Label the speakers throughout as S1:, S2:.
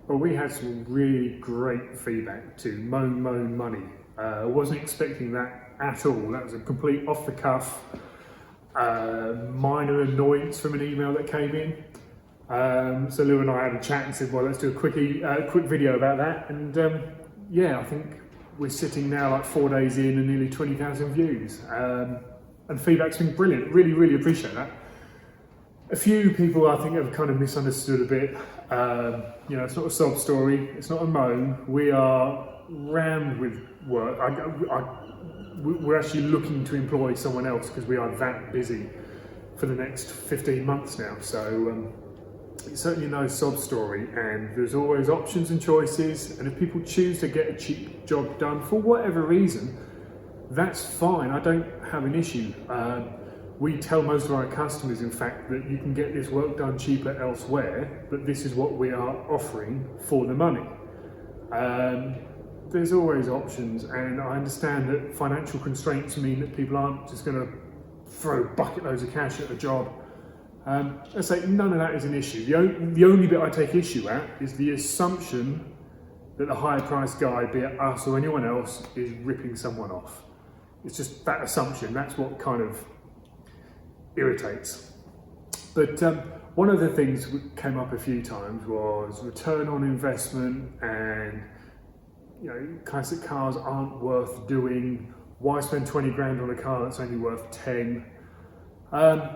S1: Well, we had some really great feedback to MOAN MOAN Money. I wasn't expecting that at all. That was a complete off the cuff, minor annoyance from an email that came in. So Lou and I had a chat and said, well, let's do a quick video about that. And yeah, I think we're sitting now like 4 days in and nearly 20,000 views. And feedback's been brilliant. Really, really appreciate that. A few people I think have kind of misunderstood a bit. You know, it's not a sob story, it's not a moan. We are rammed with work. We're actually looking to employ someone else because we are that busy for the next 15 months now. So it's certainly no sob story, and there's always options and choices. And if people choose to get a cheap job done for whatever reason, that's fine. I don't have an issue. We tell most of our customers, in fact, that you can get this work done cheaper elsewhere, but this is what we are offering for the money. There's always options, and I understand that financial constraints mean that people aren't just going to throw bucket loads of cash at a job. Let's say none of that is an issue. The only bit I take issue at is the assumption that the higher priced guy, be it us or anyone else, is ripping someone off. It's just that assumption. That's what kind of irritates. But one of the things that came up a few times was return on investment, and you know, classic cars aren't worth doing. Why spend 20 grand on a car that's only worth 10? And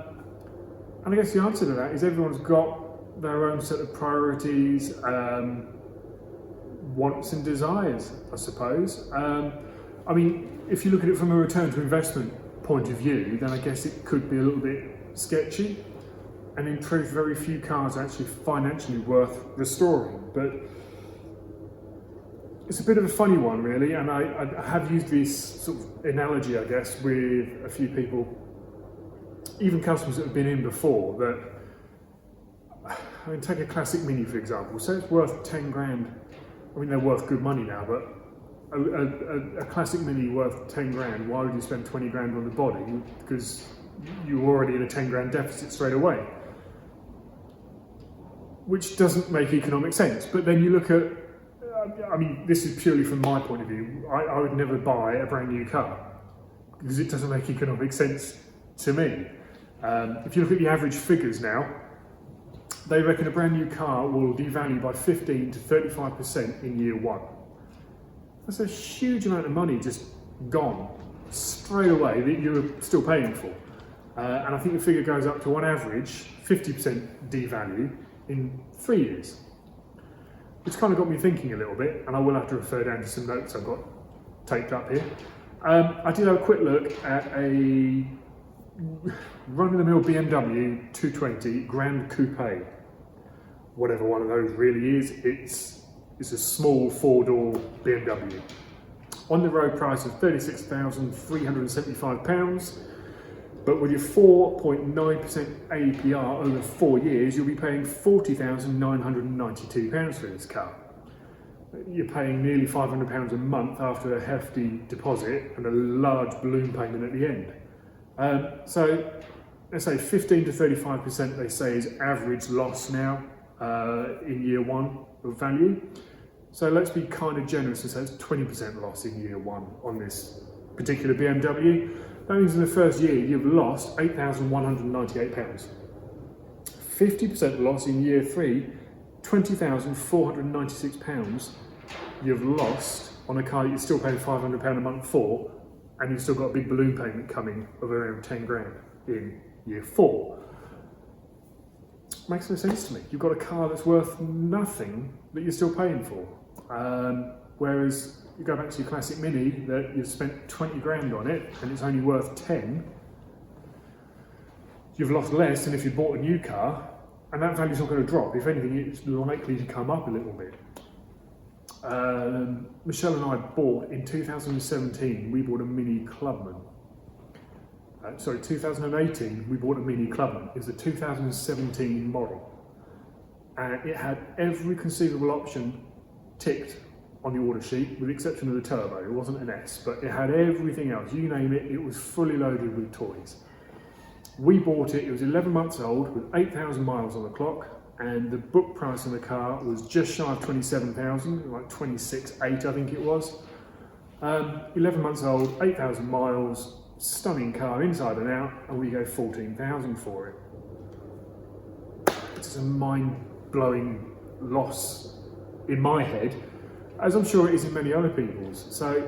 S1: I guess the answer to that is everyone's got their own set of priorities, wants and desires, I suppose. I mean, if you look at it from a return to investment point of view, then I guess it could be a little bit sketchy. And in truth, very few cars are actually financially worth restoring. But it's a bit of a funny one, really. And I have used this sort of analogy, I guess, with a few people, even customers that have been in before, that, I mean, take a classic Mini, for example. Say it's worth 10 grand. I mean, they're worth good money now, but a classic Mini worth 10 grand, why would you spend 20 grand on the body? Because you're already in a 10 grand deficit straight away. Which doesn't make economic sense. But then you look at, I mean, this is purely from my point of view, I would never buy a brand new car because it doesn't make economic sense to me. If you look at the average figures now, they reckon a brand new car will devalue by 15 to 35% in year one. That's a huge amount of money just gone straight away that you're still paying for. And I think the figure goes up to, on average, 50% devalue in 3 years. Which kind of got me thinking a little bit, and I will have to refer down to some notes I've got taped up here. I did have a quick look at a run-of-the-mill BMW 220 Grand Coupe. Whatever one of those really is, it's a small four-door BMW. On the road price of £36,375, but with your 4.9% APR over 4 years, you'll be paying £40,992 for this car. You're paying nearly £500 a month after a hefty deposit and a large balloon payment at the end. So let's say 15 to 35% they say is average loss now in year one of value. So let's be kind of generous and say it's 20% loss in year one on this particular BMW. That means in the first year you've lost £8,198. 50% loss in year three, £20,496 you've lost on a car that you're still paying £500 a month for, and you've still got a big balloon payment coming of around 10 grand in year four. Makes no sense to me. You've got a car that's worth nothing that you're still paying for. Whereas you go back to your classic Mini that you've spent 20 grand on it and it's only worth 10, you've lost less than if you bought a new car, and that value's not going to drop. If anything, it's likely to come up a little bit. Michelle and I bought, in 2017, we bought a Mini Clubman. 2018, we bought a Mini Clubman. It was a 2017 model. And it had every conceivable option ticked on the order sheet, with the exception of the turbo. It wasn't an S, but it had everything else. You name it, it was fully loaded with toys. We bought it, it was 11 months old, with 8,000 miles on the clock, and the book price on the car was just shy of 27,000, like 26,800 I think it was. 11 months old, 8,000 miles, stunning car inside and out, and we gave 14,000 for it. It's a mind-blowing loss in my head, as I'm sure it is in many other people's. So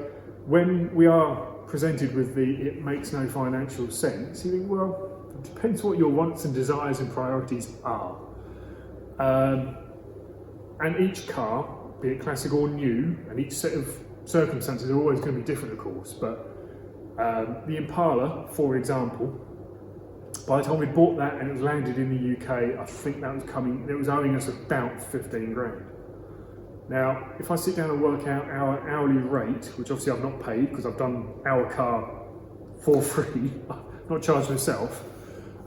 S1: when we are presented with it makes no financial sense, you think, well, it depends what your wants and desires and priorities are. And each car, be it classic or new, and each set of circumstances are always going to be different, of course, but the Impala, for example, by the time we bought that and it was landed in the UK, I think it was owing us about 15 grand. Now, if I sit down and work out our hourly rate, which obviously I've not paid because I've done our car for free, not charged myself,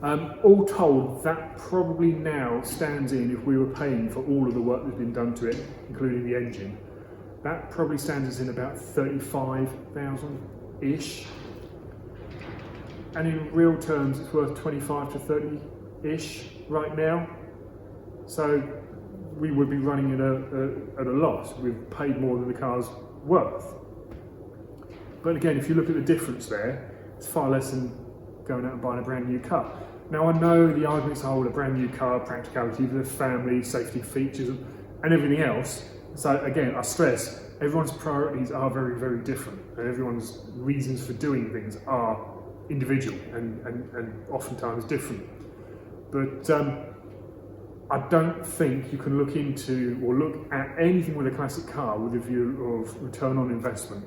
S1: all told, that probably now stands in, if we were paying for all of the work that's been done to it, including the engine, that probably stands us in about 35,000-ish. And in real terms, it's worth 25 to 30-ish right now. So we would be running at a loss. We've paid more than the car's worth. But again, if you look at the difference there, it's far less than going out and buying a brand new car. Now, I know the arguments hold a brand new car, practicality for the family, safety features, and everything else. So again, I stress, everyone's priorities are very, very different, and everyone's reasons for doing things are individual and oftentimes different. But I don't think you can look into or look at anything with a classic car with a view of return on investment.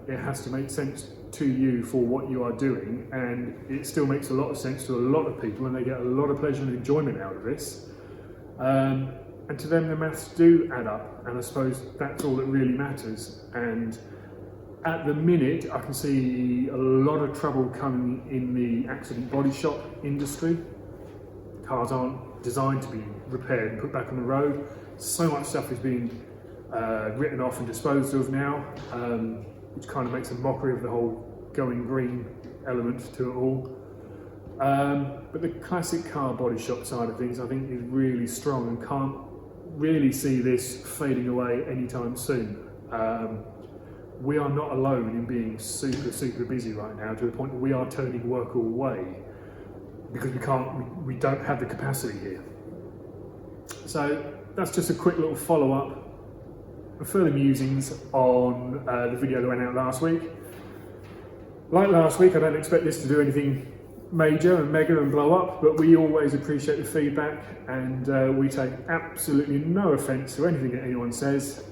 S1: It has to make sense to you for what you are doing, and it still makes a lot of sense to a lot of people, and they get a lot of pleasure and enjoyment out of this. And to them, the maths do add up, and I suppose that's all that really matters. And at the minute, I can see a lot of trouble coming in the accident body shop industry. Cars aren't designed to be repaired and put back on the road. So much stuff is being written off and disposed of now, which kind of makes a mockery of the whole going green element to it all. But the classic car body shop side of things, I think, is really strong and can't really see this fading away anytime soon. We are not alone in being super busy right now, to the point that we are turning work away because we don't have the capacity here. So that's just a quick little follow-up and further musings on the video that went out last week. Like last week, I don't expect this to do anything major and mega and blow up, but we always appreciate the feedback, and we take absolutely no offence to anything that anyone says.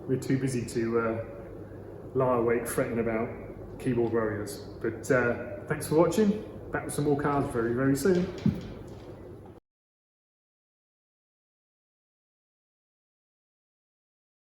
S1: We're too busy to lie awake fretting about keyboard warriors. But thanks for watching. Back with some more cars very, very soon.